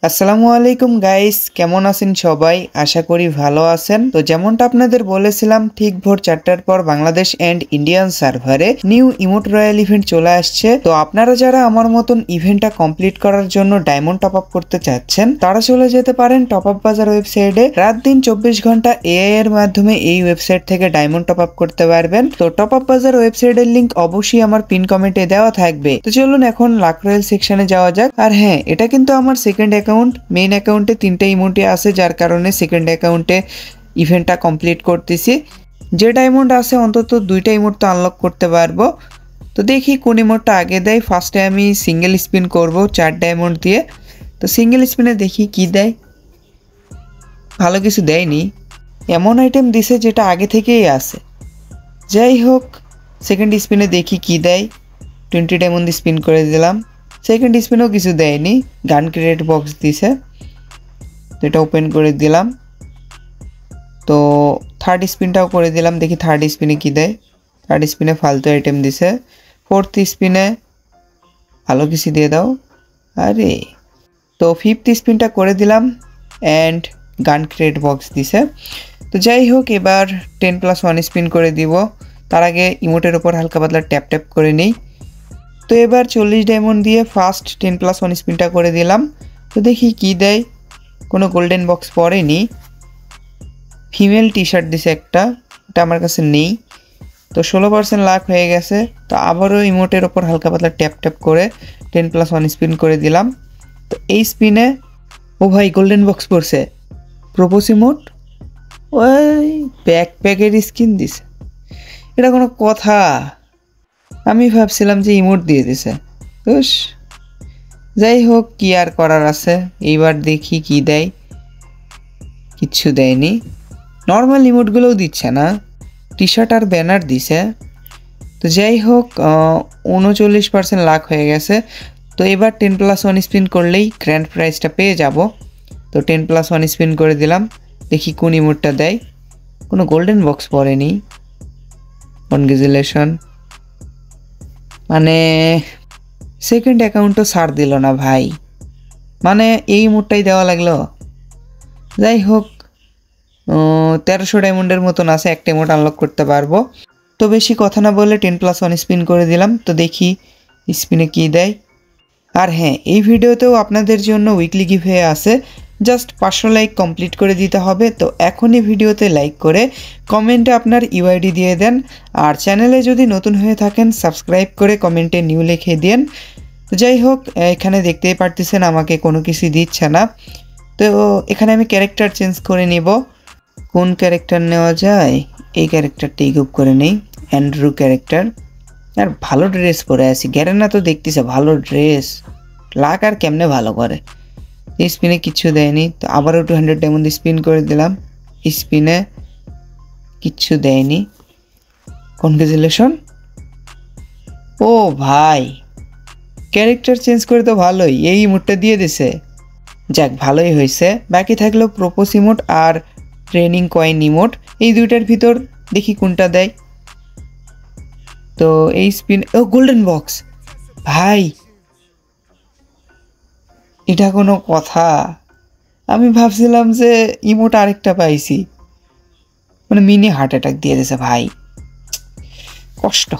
আসসালামু আলাইকুম গাইস, কেমন আছেন সবাই? আশা করি ভালো আছেন। তো যেমনটা আপনাদের বলেছিলাম, ঠিক ভোর 4টার পর বাংলাদেশ এন্ড ইন্ডিয়ান সার্ভারে নিউ ইমোট রয়্যাল ইভেন্ট চলে আসছে। তো আপনারা যারা আমার মতন ইভেন্টটা কমপ্লিট করার জন্য ডায়মন্ড টপ আপ করতে চাচ্ছেন, তারা চলে যেতে পারেন টপ আপ বাজার ওয়েবসাইটে। রাত দিন 24 ঘন্টা এআই এর মাধ্যমে এই ওয়েবসাইট থেকে ডায়মন্ড টপ আপ করতে পারবেন। তো টপ আপ বাজার ওয়েবসাইটের লিংক অবশ্যই আমার পিন কমেন্টে দেওয়া থাকবে। তো চলুন এখন লাক রয়্যাল সেকশনে যাওয়া যাক। আর হ্যাঁ, এটা কিন্তু আমার সেকেন্ড অ্যাকাউন্ট। মেইন অ্যাকাউন্টে 3টা ইমোটই আছে, যার কারণে সেকেন্ড অ্যাকাউন্টে ইভেন্টটা কমপ্লিট করতেছি। যে ডায়মন্ড আছে অন্তত 2টা ইমোট তো আনলক করতে পারবো। তো দেখি কোন ইমোটটা আগে দেয়। ফার্স্টে আমি সিঙ্গেল স্পিন করব 4 ডায়মন্ড দিয়ে। তো সিঙ্গেল স্পিনে দেখি কি দেয়। ভালো কিছু দেয়নি, এমন আইটেম দিছে যেটা আগে থেকেই আছে। যাই হোক, সেকেন্ড স্পিনে দেখি কি দেয়। 20 ডায়মন্ড স্পিন করে দিলাম। সেকেন্ড স্পিনেও কিছু দেয়নি, গান ক্রিয়েট বক্স দিছে, তো এটা ওপেন করে দিলাম। তো থার্ড স্পিনটাও করে দিলাম, দেখি থার্ড স্পিনে কি দেয়। থার্ড স্পিনে ফালতু আইটেম দিছে। ফোর্থ স্পিনে ভালো কিছু দিয়ে দাও। আরে, তো ফিফথ স্পিনটা করে দিলাম অ্যান্ড গান ক্রিয়েট বক্স দিছে। তো যাই হোক, এবার 10+1 স্পিন করে দিব। তার আগে ইমোটের ওপর হালকা পাতলা ট্যাপ ট্যাপ করে নিই। তো এবার 40 ডায়মন্ড দিয়ে ফার্স্ট 10+1 স্পিনটা করে দিলাম। তো দেখি কি দেয়। কোনো গোল্ডেন বক্স পড়েনি। ফিমেল টি শার্ট দিছে একটা, এটা আমার কাছে নেই। তো 16% লাখ হয়ে গেছে। তো আবারও ইমোটের ওপর হালকা পাতলা ট্যাপ ট্যাপ করে 10+1 স্পিন করে দিলাম। তো এই স্পিনে ও ভাই গোল্ডেন বক্স পড়ছে। প্রপোজ ইমোট, ওই ব্যাকপ্যাকের স্কিন দিছে। এটা কোনো কথা? আমি ভাবছিলাম যে ইমোট দিয়ে দিছে। বুস, যাই হোক, কি আর করার আছে। এইবার দেখি কি দেয়। কিচ্ছু দেয়নি। নর্মাল ইমোটগুলোও দিচ্ছে না, টি শার্ট আর ব্যানার দিছে। তো যাই হোক, 39% লাখ হয়ে গেছে। তো এবার 10+1 স্পিন করলেই গ্র্যান্ড প্রাইজটা পেয়ে যাব। তো 10+1 স্পিন করে দিলাম, দেখি কোন ইমোটটা দেয়। কোনো গোল্ডেন বক্স পড়েনি। কনগ্রেচুলেশন। মানে সেকেন্ড অ্যাকাউন্টও ছাড় দিল না ভাই, মানে এই ইমোটটাই দেওয়া লাগলো। যাই হোক, 1300 ডায়মন্ডের মতন আছে, একটা ইমোট আনলক করতে পারবো। তো বেশি কথা না বলে 10+1 স্পিন করে দিলাম। তো দেখি স্পিনে কি দেয়। আর হ্যাঁ, এই ভিডিওতেও আপনাদের জন্য উইকলি গিভওয়ে আছে, জাস্ট 500 লাইক কমপ্লিট করে দিতে হবে। তো এখনই ভিডিওতে লাইক করে কমেন্টে আপনার ইউআইডি দিয়ে দেন। আর চ্যানেলে যদি নতুন হয়ে থাকেন, সাবস্ক্রাইব করে কমেন্টে নিউ লিখে দেন। তো যাই হোক, এখানে দেখতেই পারতেছেন আমাকে কোনো কিছু দিচ্ছে না। তো এখানে আমি ক্যারেক্টার চেঞ্জ করে নিব। কোন ক্যারেক্টার নেওয়া যায়? এই ক্যারেক্টারটাই গ্রুপ করে নেই, অ্যান্ড্রু ক্যারেক্টার। আর ভালো ড্রেস পরে আছি, গ্যারেনা তো দেখতেছে ভালো ড্রেস। লাক আর কেমনে ভালো করে। এই স্পিনে কিচ্ছু দেয়নি। তো আবারও 200 ডায়মন্ড স্পিন করে দিলাম। স্পিনে কিচ্ছু দেয়নি। কনগ্রেচুলেশন। ও ভাই, ক্যারেক্টার চেঞ্জ করে তো ভালোই, এই ইমোটটা দিয়ে দিছে। যাক, ভালোই হয়েছে। বাকি থাকলো প্রপোজ ইমোট আর ট্রেনিং কয়েন ইমোট। এই দুইটার ভিতর দেখি কোনটা দেয়। তো এই স্পিন, ও গোল্ডেন বক্স। ভাই, এটা কোনো কথা? আমি ভাবছিলাম যে ইমোট আরেকটা পাইছি, মানে মিনি হার্ট অ্যাটাক দিয়ে দিয়েছে ভাই। কষ্ট।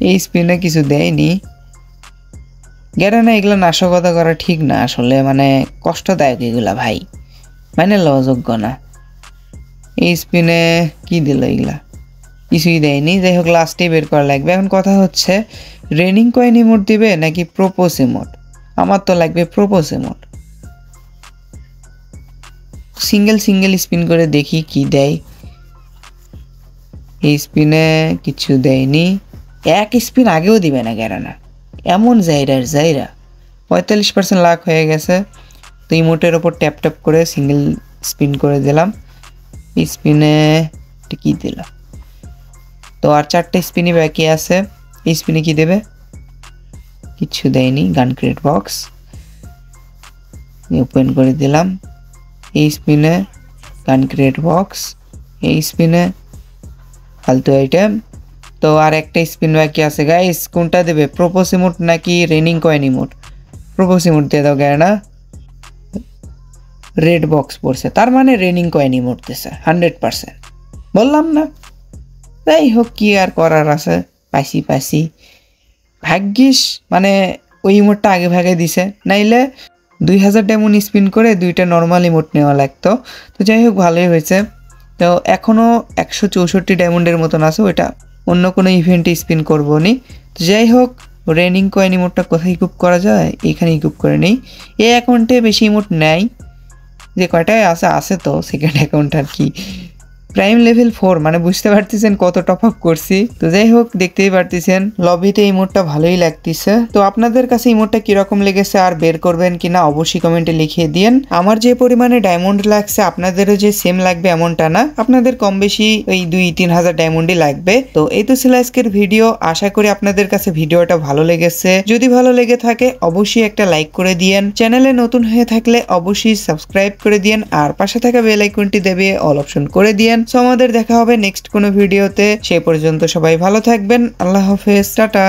এই স্পিনে কিছু দেয়নি। গ্যারেনা এগুলো নাশকতা করা ঠিক না আসলে, মানে কষ্টদায়ক এগুলা ভাই, মানে লওয়া যোগ্য না। এই স্পিনে কি দিল? এগুলা কিছুই দেয়নি। যাই হোক, লাস্টেই বের করা লাগবে। এখন কথা হচ্ছে, রেনিং কয়েন ইমোট দিবে নাকি প্রপোজ ইমোট? আমার তো লাগবে প্রপোজ ইমোট। সিঙ্গেল স্পিন করে দেখি কি দেয়। এই স্পিনে কিছু দেয়নি। এক স্পিন আগেও দিবে না গ্যারানা, এমন জায়রা 45% লাখ হয়ে গেছে। তো ইমোটের ওপর ট্যাপ ট্যাপ করে সিঙ্গেল স্পিন করে দিলাম। এই স্পিনে কি দিলাম? তো আর 4টে স্পিনই বাকি আছে। এই স্পিনে কি দেবে? কিচ্ছু দেয়নি। গান ক্রিয়েট বক্স ওপেন করে দিলাম। এই স্পিনে গান ক্রিয়েট বক্স, এই স্পিনে ফালতু আইটেম। তো আর একটা স্পিন বাকি আছে গাইস, কোনটা দেবে? প্রপোজ ইমোট নাকি raining coin emote? Propose emote দিয়ে দাও গ্যারেনা। রেড বক্স পড়ছে, তার মানে রেনিং কয়েন ইমোট দিছে 100%। বললাম না? যাই হোক, কি আর করার আছে, পাইছি ভাগ্যিস মানে ওই ইমোটটা আগে ভাগে দিছে, নাইলে 2000 ডায়মন্ড স্পিন করে 2টা নর্মাল ইমোট নেওয়া লাগতো। তো যাই হোক, ভালোই হয়েছে। তো এখনও 164 ডায়মন্ডের মতন আছে, ওইটা অন্য কোনো ইভেন্টে স্পিন করবো নি। তো যাই হোক, রেনিং কয়েন ইমোটটা কোথায় ইকুইপ করা যায়, এখানে ইকুইপ করে নেই। এই অ্যাকাউন্টে বেশি ইমোট নেয়, যে কয়টায় আছে তো সেকেন্ড অ্যাকাউন্ট আর কি। প্রাইম লেভেল 4, মানে বুঝতে পারতেছেন কত টপ আপ করছি। তো যাই হোক, দেখতেই পারতেছেন লবিতে ইমোটটা ভালোই লাগতেছে। তো আপনাদের কাছে ইমোটটা কিরকম লেগেছে আর বের করবেন কিনা অবশ্যই কমেন্টে লিখিয়ে দিন। আমার যে পরিমাণে ডায়মন্ড লাগছে আপনাদেরও যে সেম লাগবে এমনটা না, আপনাদের কম বেশি ওই 2-3 হাজার ডায়মন্ডই লাগবে। তো এই তো ছিল আজকের ভিডিও, আশা করি আপনাদের কাছে ভিডিওটা ভালো লেগেছে। যদি ভালো লেগে থাকে অবশ্যই একটা লাইক করে দিয়েন, চ্যানেলে নতুন হয়ে থাকলে অবশ্যই সাবস্ক্রাইব করে দিয়েন, আর পাশে থাকা বেল আইকনটি দেবে অল অপশন করে দিয়েন। সো আমাদের দেখা হবে নেক্সট কোনো ভিডিওতে, সেই পর্যন্ত সবাই ভালো থাকবেন, আল্লাহ হাফেজ, টাটা।